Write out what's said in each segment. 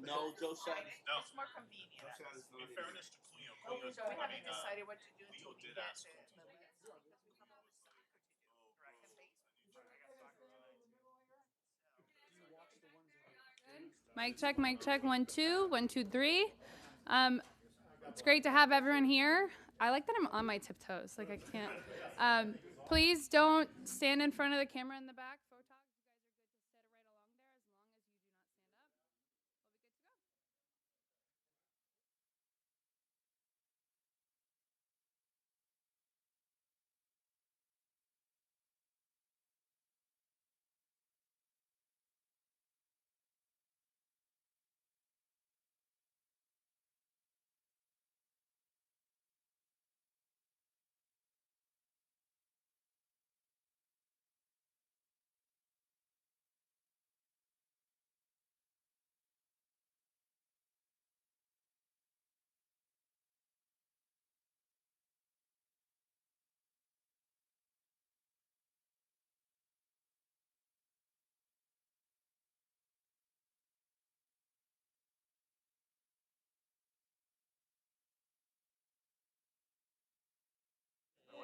No, Joe Shad. It's more convenient. In fairness to Cleo, We haven't decided what to do until we get to the league. Mic check, 1 2 1 2 3. It's great to have everyone here. I like that I'm on my tiptoes, like I can't. Please don't stand in front of the camera in the back. Photog, you guys are good to sit right along there as long as you do not stand up.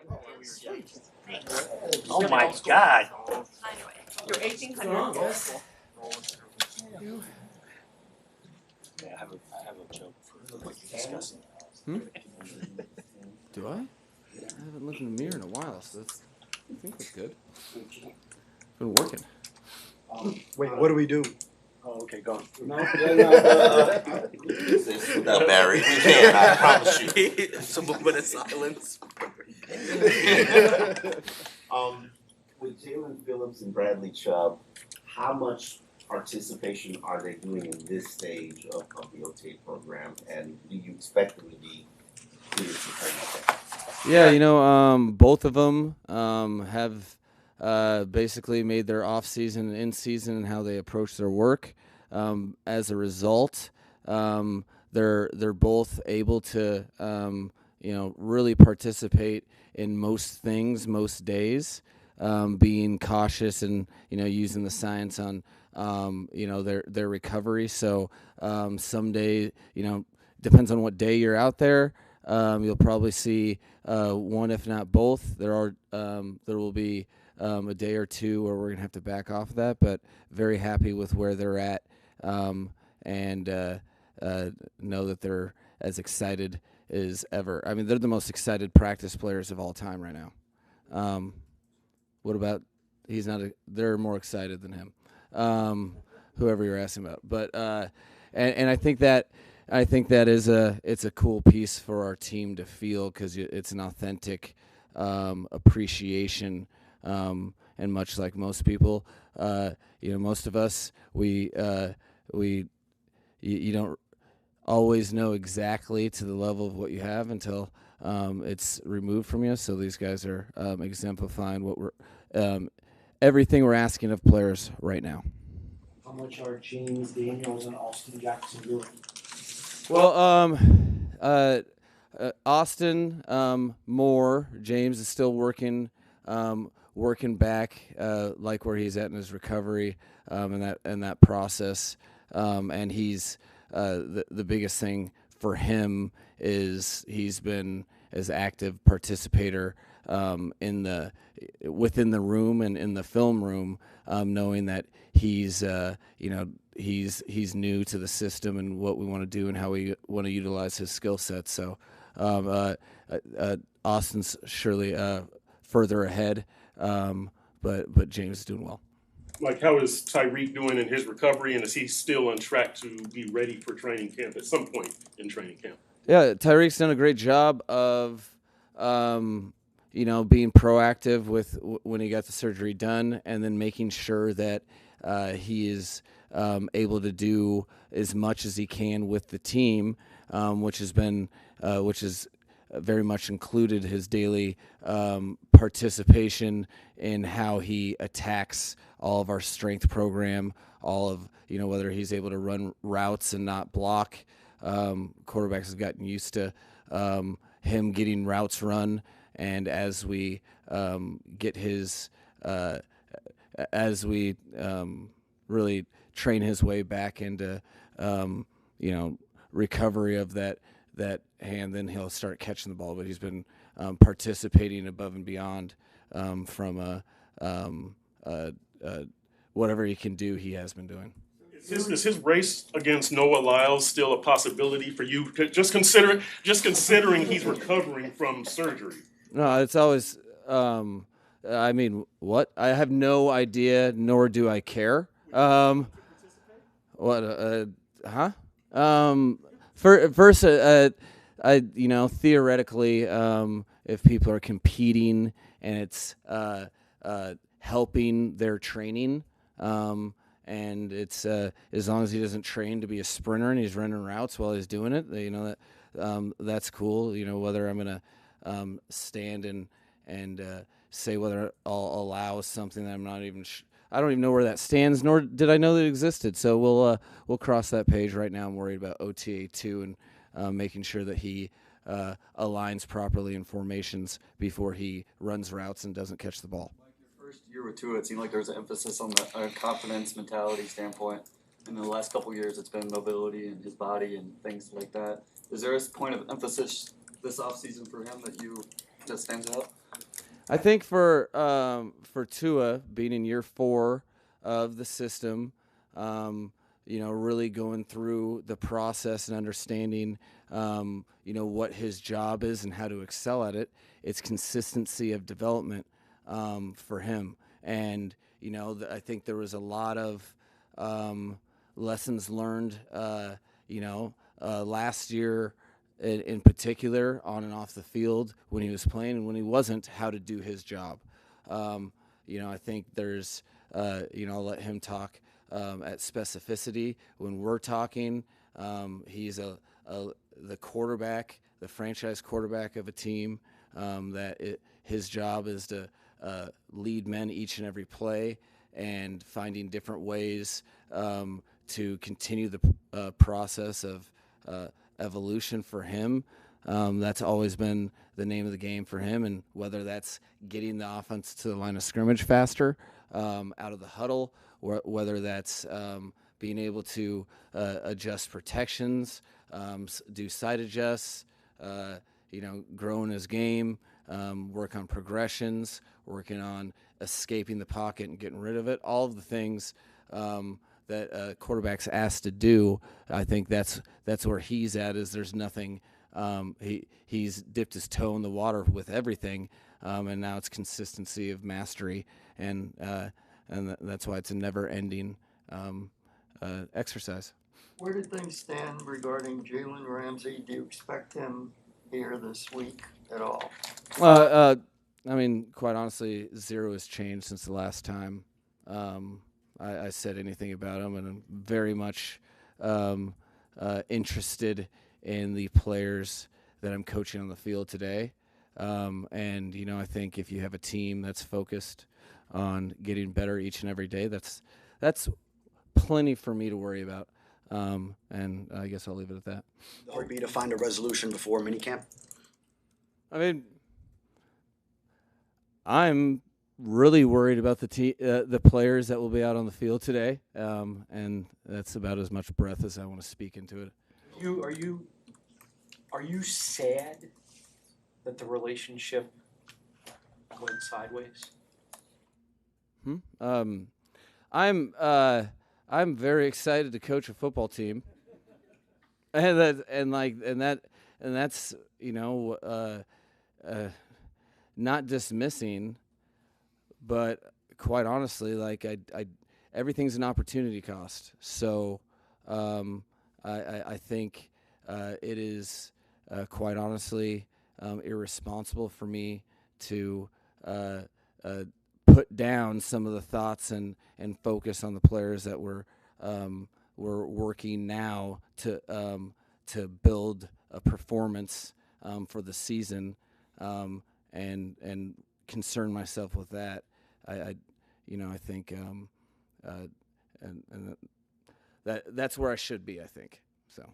We'll be good to go. Oh my God. You're 1,800. Yeah, I have a joke for discussing. Do I? I haven't looked in the mirror in a while, so I think that's good. Been working. Wait, what do we do? Oh, okay, go on. No, This without Barry. We can't, I promise you. Some movement of silence. With Jalen Phillips and Bradley Chubb, how much participation are they doing in this stage of the OTA program, and do you expect them to be cleared for training camp? Yeah, both of them have basically made their off-season and in-season and how they approach their work. As a result, they're both able to, really participate in most things, most days, being cautious and, using the science on, their recovery. So someday, depends on what day you're out there. You'll probably see one, if not both. There will be a day or two where we're going to have to back off of that, but very happy with where they're at, and know that they're as excited as ever. I mean, they're the most excited practice players of all time right now. What about he's not? They're more excited than him. Whoever you're asking about, but and I think that it's a cool piece for our team to feel, because it's an authentic appreciation, and much like most people, most of us you don't always know exactly to the level of what you have until it's removed from you. So these guys are exemplifying what we're everything we're asking of players right now. How much are James Daniels and Austin Jackson doing? Well, Austin more. James is still working back, like where he's at in his recovery, and that process. And he's the biggest thing for him is he's been as active participator within the room and in the film room, knowing that he's he's new to the system and what we want to do and how we want to utilize his skill set. So Austin's surely further ahead, but James is doing well. Like, how is Tyreek doing in his recovery, and is he still on track to be ready for training camp at some point in training camp? Yeah, Tyreek's done a great job of, being proactive with when he got the surgery done, and then making sure that he is able to do as much as he can with the team, which has very much included his daily participation in how he attacks all of our strength program, all of, whether he's able to run routes and not block. Quarterbacks have gotten used to him getting routes run, and as we get his really train his way back into recovery of that hand, then he'll start catching the ball. But he's been participating above and beyond from whatever he can do. He has been doing. Is his race against Noah Lyles still a possibility for you? Just considering he's recovering from surgery. No, it's always. What? I have no idea, nor do I care. Theoretically, if people are competing and it's helping their training, and it's as long as he doesn't train to be a sprinter and he's running routes while he's doing it, that's cool. Whether I'm gonna stand and say whether I'll allow something that I'm not even. I don't even know where that stands, nor did I know that it existed. So we'll cross that page right now. I'm worried about OTA 2 and making sure that he aligns properly in formations before he runs routes and doesn't catch the ball. Mike, your first year with Tua, it seemed like there was an emphasis on the confidence, mentality standpoint. And in the last couple of years, it's been mobility and his body and things like that. Is there a point of emphasis this offseason for him that stands out? I think for Tua being in year 4 of the system, really going through the process and understanding, what his job is and how to excel at it, it's consistency of development for him. And, I think there was a lot of lessons learned, last year, in particular, on and off the field when he was playing and when he wasn't, how to do his job. I think there's, I'll let him talk at specificity. When we're talking, he's the quarterback, the franchise quarterback of a team. His job is to lead men each and every play and finding different ways to continue the process of evolution for him. That's always been the name of the game for him, and whether that's getting the offense to the line of scrimmage faster, out of the huddle, or whether that's being able to adjust protections, do side adjusts, grow in his game, work on progressions, working on escaping the pocket and getting rid of it, all of the things that a quarterback's asked to do. I think that's where he's at. Is there's nothing. He's dipped his toe in the water with everything, and now it's consistency of mastery, and that's why it's a never-ending exercise. Where did things stand regarding Jaylen Ramsey? Do you expect him here this week at all? Quite honestly, zero has changed since the last time I said anything about him, and I'm very much interested in the players that I'm coaching on the field today. I think if you have a team that's focused on getting better each and every day, that's plenty for me to worry about. And I guess I'll leave it at that. The hope be to find a resolution before minicamp? I'm really worried about the players that will be out on the field today, and that's about as much breath as I want to speak into it. Are you sad that the relationship went sideways? I'm very excited to coach a football team, and that's not dismissing, but quite honestly, everything's an opportunity cost. So I think it is quite honestly irresponsible for me to put down some of the thoughts and focus on the players that we're working now to build a performance for the season, and concern myself with that. I think that's where I should be. I think so.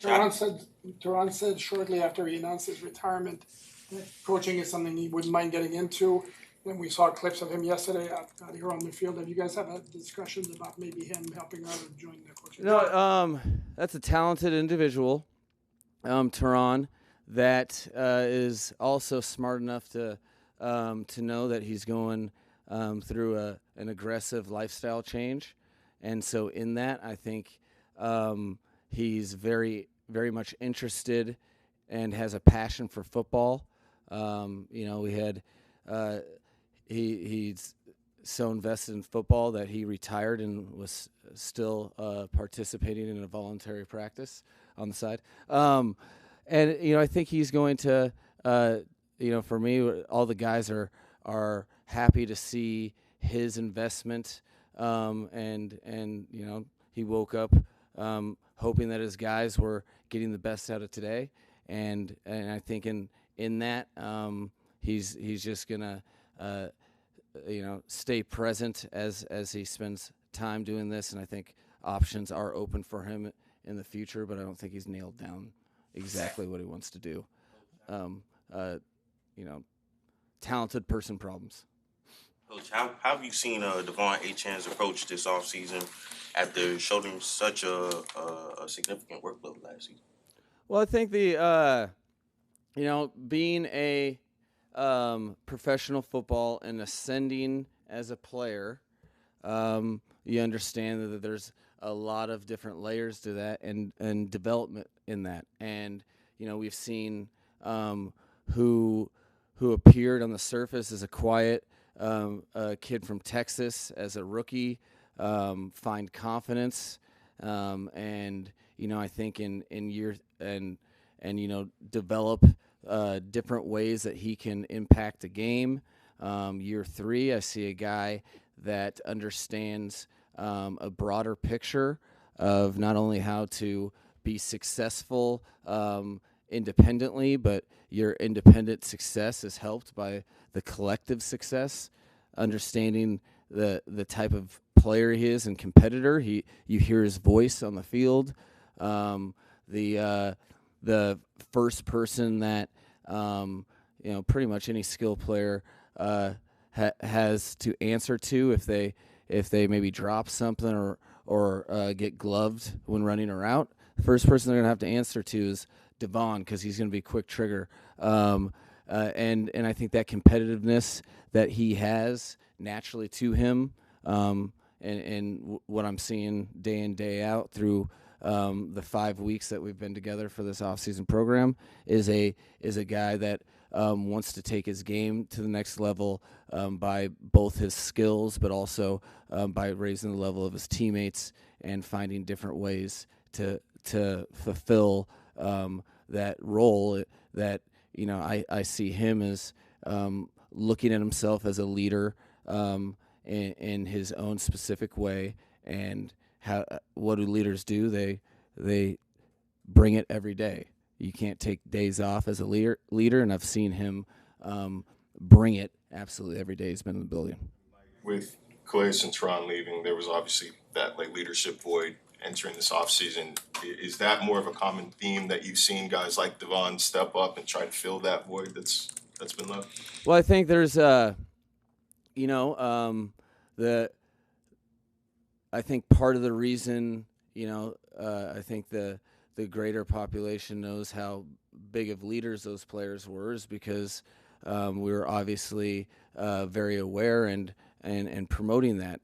Terron said shortly after he announced his retirement that coaching is something he wouldn't mind getting into. And we saw clips of him yesterday out here on the field. Have you guys had discussions about maybe him helping out or joining the coaching? No, that's a talented individual, Terron, that is also smart enough to know that he's going through an aggressive lifestyle change, and so in that, I think he's very, very much interested and has a passion for football. We had he's so invested in football that he retired and was still participating in a voluntary practice on the side. And I think he's going to, for me, all the guys are happy to see his investment. And he woke up hoping that his guys were getting the best out of today. And I think in that he's just gonna stay present as he spends time doing this, and I think options are open for him in the future, but I don't think he's nailed down exactly what he wants to do. Talented person problems. Coach, how have you seen Devon Achane's approach this offseason after shouldering such a significant workload last season? Well, I think being a professional football and ascending as a player, you understand that there's a lot of different layers to that and development in that. And, we've seen who appeared on the surface as a quiet kid from Texas as a rookie, find confidence, and I think in year and develop different ways that he can impact a game. Year 3, I see a guy that understands a broader picture of not only how to be successful independently, but your independent success is helped by the collective success. Understanding the type of player he is and competitor, you hear his voice on the field. The first person that pretty much any skill player has to answer to if they maybe drop something or get gloved when running a route. The first person they're gonna have to answer to is Devon, because he's gonna be quick trigger. And I think that competitiveness that he has naturally to him, and what I'm seeing day in, day out through the 5 weeks that we've been together for this off-season program, is a guy that wants to take his game to the next level by both his skills, but also by raising the level of his teammates and finding different ways to fulfill that role. That I see him as looking at himself as a leader in his own specific way. And what do leaders do? They bring it every day. You can't take days off as a leader, and I've seen him bring it absolutely every day he's been in the building. With Calais and Terron leaving, there was obviously that leadership void entering this offseason. Is that more of a common theme that you've seen guys like Devon step up and try to fill that void that's been left? Well, I think there's I think part of the reason, I think the greater population knows how big of leaders those players were is because we were obviously very aware and promoting that.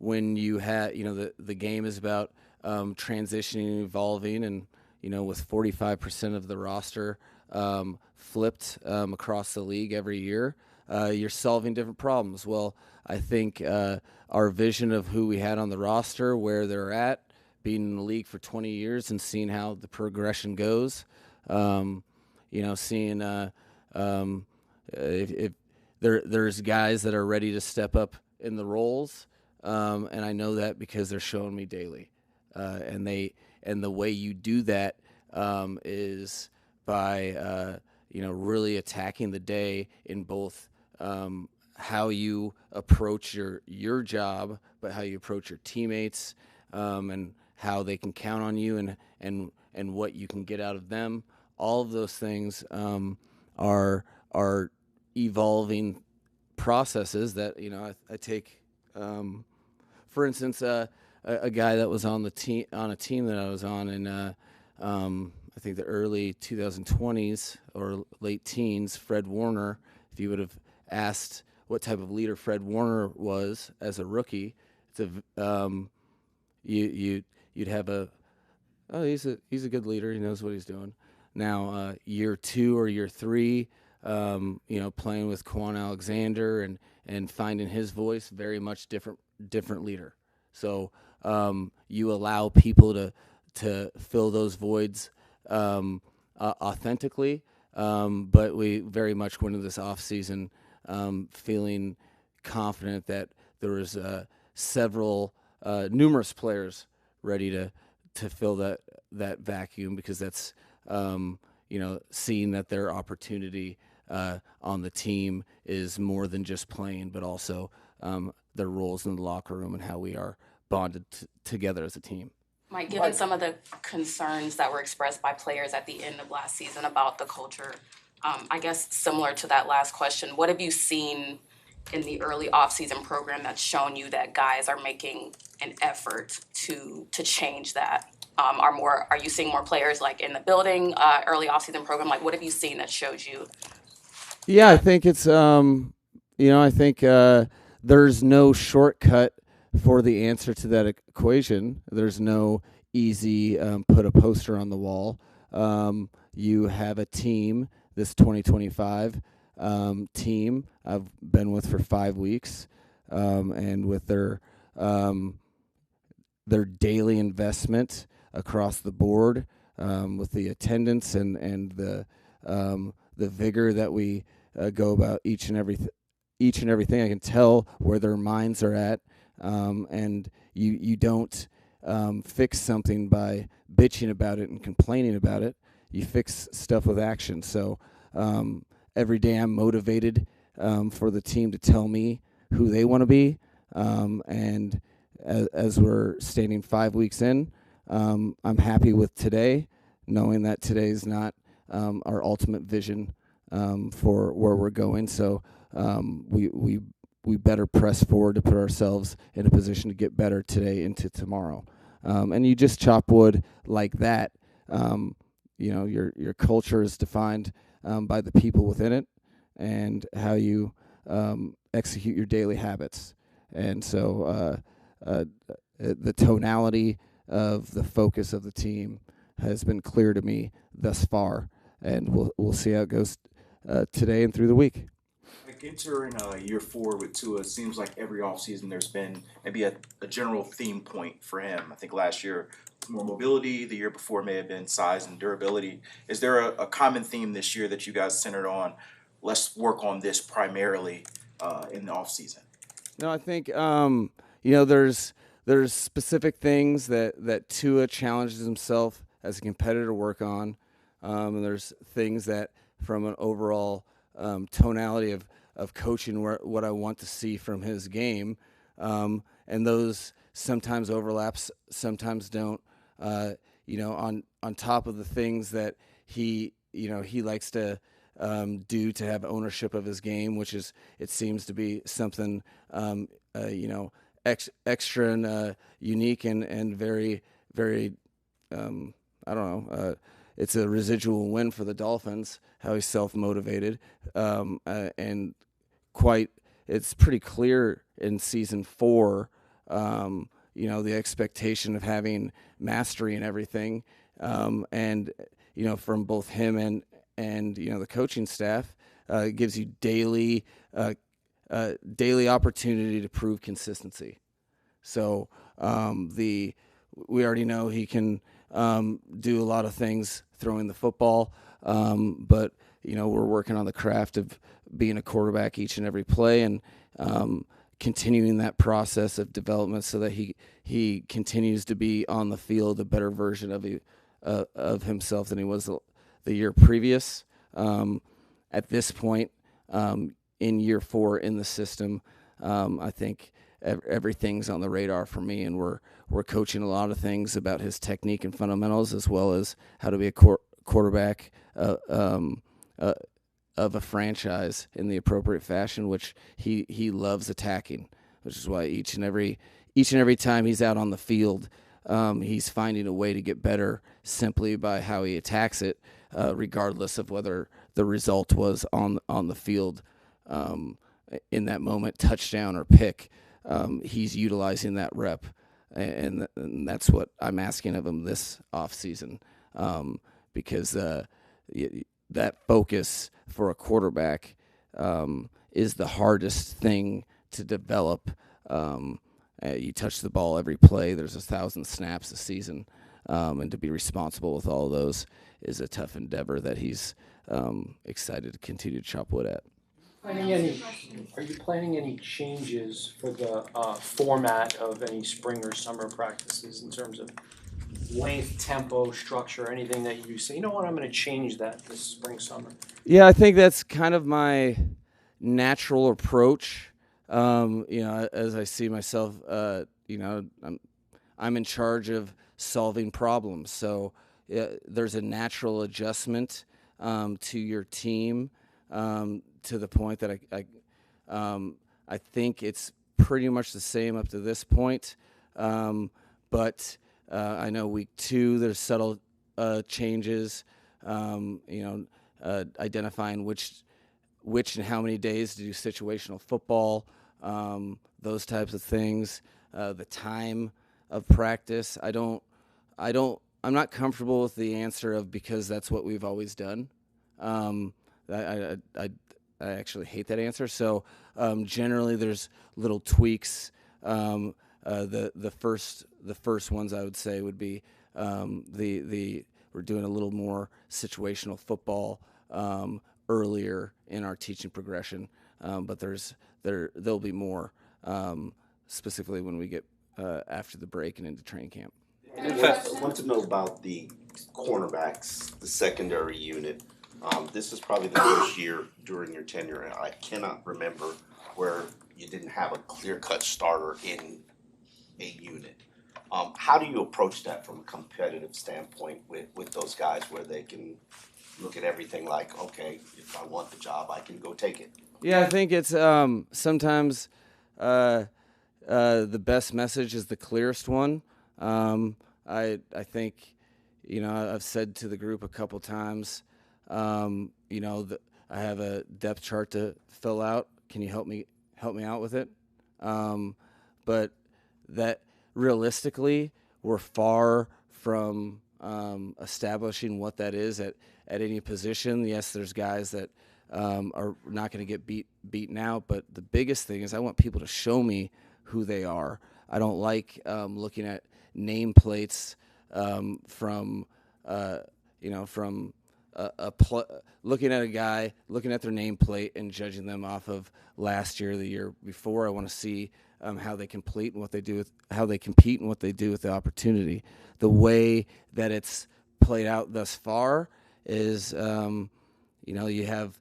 When you had, the game is about transitioning and evolving, and, with 45% of the roster flipped across the league every year, you're solving different problems. Well, I think our vision of who we had on the roster, where they're at, being in the league for 20 years and seeing how the progression goes, seeing if there's guys that are ready to step up in the roles, and I know that because they're showing me daily, and the way you do that is by really attacking the day in both how you approach your job, but how you approach your teammates, and how they can count on you, and what you can get out of them. All of those things are evolving processes that I take. For instance, a guy that was on a team that I was on in I think the early 2020s or late teens, Fred Warner. If you would have asked what type of leader Fred Warner was as a rookie, it's you'd have he's a good leader. He knows what he's doing. Now year 2 or year 3, playing with Quan Alexander and finding his voice, very much different leader. So you allow people to fill those voids authentically, but we very much went into this off season feeling confident that there was numerous players ready to fill that vacuum, because that's seeing that their opportunity on the team is more than just playing, but also their roles in the locker room and how we are bonded together as a team. Mike, given some of the concerns that were expressed by players at the end of last season about the culture, I guess similar to that last question, what have you seen in the early offseason program that's shown you that guys are making an effort to change that? Are you seeing more players like in the building, early offseason program? Like, what have you seen that shows you? Yeah, I think it's I think there's no shortcut for the answer to that equation. There's no easy put a poster on the wall. You have a team, this 2025 team I've been with for 5 weeks, and with their daily investment across the board, with the attendance and the vigor that we go about each and everything. I can tell where their minds are at. And you don't fix something by bitching about it and complaining about it. You fix stuff with action. So every day I'm motivated for the team to tell me who they want to be. And as we're standing 5 weeks in, I'm happy with today, knowing that today is not our ultimate vision for where we're going. So we better press forward to put ourselves in a position to get better today into tomorrow. And you just chop wood like that. Your culture is defined by the people within it and how you execute your daily habits. And so the tonality of the focus of the team has been clear to me thus far, and we'll see how it goes today and through the week. Like entering year 4 with Tua, it seems like every offseason there's been maybe a general theme point for him. I think last year more mobility, the year before may have been size and durability. Is there a common theme this year that you guys centered on? Let's work on this primarily in the offseason. No, I think there's specific things that Tua challenges himself as a competitor to work on, and there's things that from an overall tonality of coaching what I want to see from his game, and those sometimes overlaps, sometimes don't. On top of the things that he likes to do to have ownership of his game, which is, it seems to be something extra and unique and very, very I don't know. It's a residual win for the Dolphins, how he's self-motivated, and it's pretty clear in season 4, the expectation of having mastery in everything, and from both him and the coaching staff, gives you daily opportunity to prove consistency. So we already know he can do a lot of things throwing the football, but we're working on the craft of being a quarterback each and every play, and continuing that process of development so that he continues to be on the field a better version of himself than he was the year previous. At this point, in year 4 in the system, I think everything's on the radar for me, and we're coaching a lot of things about his technique and fundamentals, as well as how to be a quarterback of of a franchise in the appropriate fashion, which he loves attacking, which is why each and every time he's out on the field, he's finding a way to get better simply by how he attacks it, regardless of whether the result was on the field in that moment, touchdown or pick. He's utilizing that rep, and that's what I'm asking of him this offseason, because that focus for a quarterback is the hardest thing to develop. You touch the ball every play. There's 1,000 snaps a season, and to be responsible with all of those is a tough endeavor that he's excited to continue to chop wood at. Are you planning any changes for the format of any spring or summer practices in terms of length, tempo, structure, anything that you say, you know what, I'm going to change that this spring, summer? Yeah, I think that's kind of my natural approach. As I see myself, I'm in charge of solving problems. So there's a natural adjustment to your team, to the point that I think it's pretty much the same up to this point. But I know week 2 there's subtle changes. Identifying which and how many days to do situational football, those types of things. The time of practice. I'm not comfortable with the answer of because that's what we've always done. I actually hate that answer. So generally, there's little tweaks. The first ones I would say would be we're doing a little more situational football earlier in our teaching progression, but there'll be more specifically when we get after the break and into training camp. I want to know about the cornerbacks, the secondary unit. This is probably the first year during your tenure, and I cannot remember where you didn't have a clear-cut starter in a unit. How do you approach that from a competitive standpoint with those guys, where they can look at everything like, okay, if I want the job, I can go take it? Yeah, I think it's sometimes the best message is the clearest one. I think, I've said to the group a couple times, I have a depth chart to fill out. Can you help me out with it? But that realistically, we're far from establishing what that is at any position. Yes, there's guys that are not going to get beaten out, but the biggest thing is I want people to show me who they are. I don't like looking at nameplates from looking at a guy, looking at their nameplate and judging them off of last year or the year before. I want to see how they compete and what they do with the opportunity. The way that it's played out thus far is, you have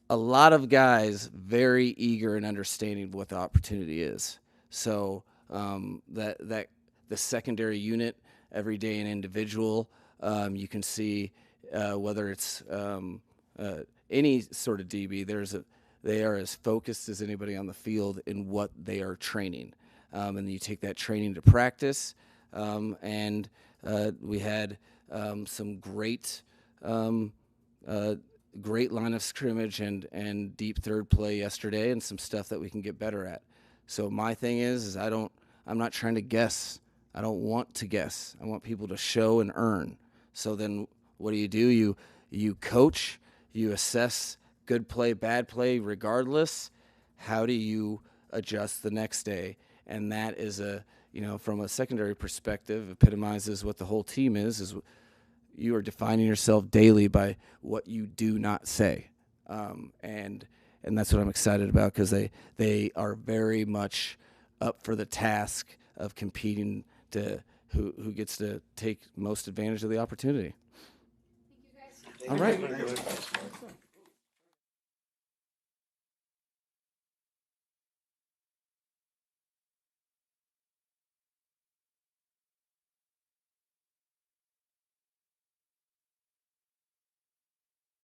a lot of guys very eager and understanding what the opportunity is. So that the secondary unit, every day an individual. You can see whether it's any sort of DB. They are as focused as anybody on the field in what they are training, and you take that training to practice. And we had some great line of scrimmage and deep third play yesterday, and some stuff that we can get better at. So my thing is I'm not trying to guess. I don't want to guess. I want people to show and earn. So then what do? You coach, you assess good play, bad play, regardless. How do you adjust the next day? And that is from a secondary perspective, epitomizes what the whole team is you are defining yourself daily by what you do not say. And that's what I'm excited about, because they are very much up for the task of competing to who gets to take most advantage of the opportunity. Thank you, guys. All right.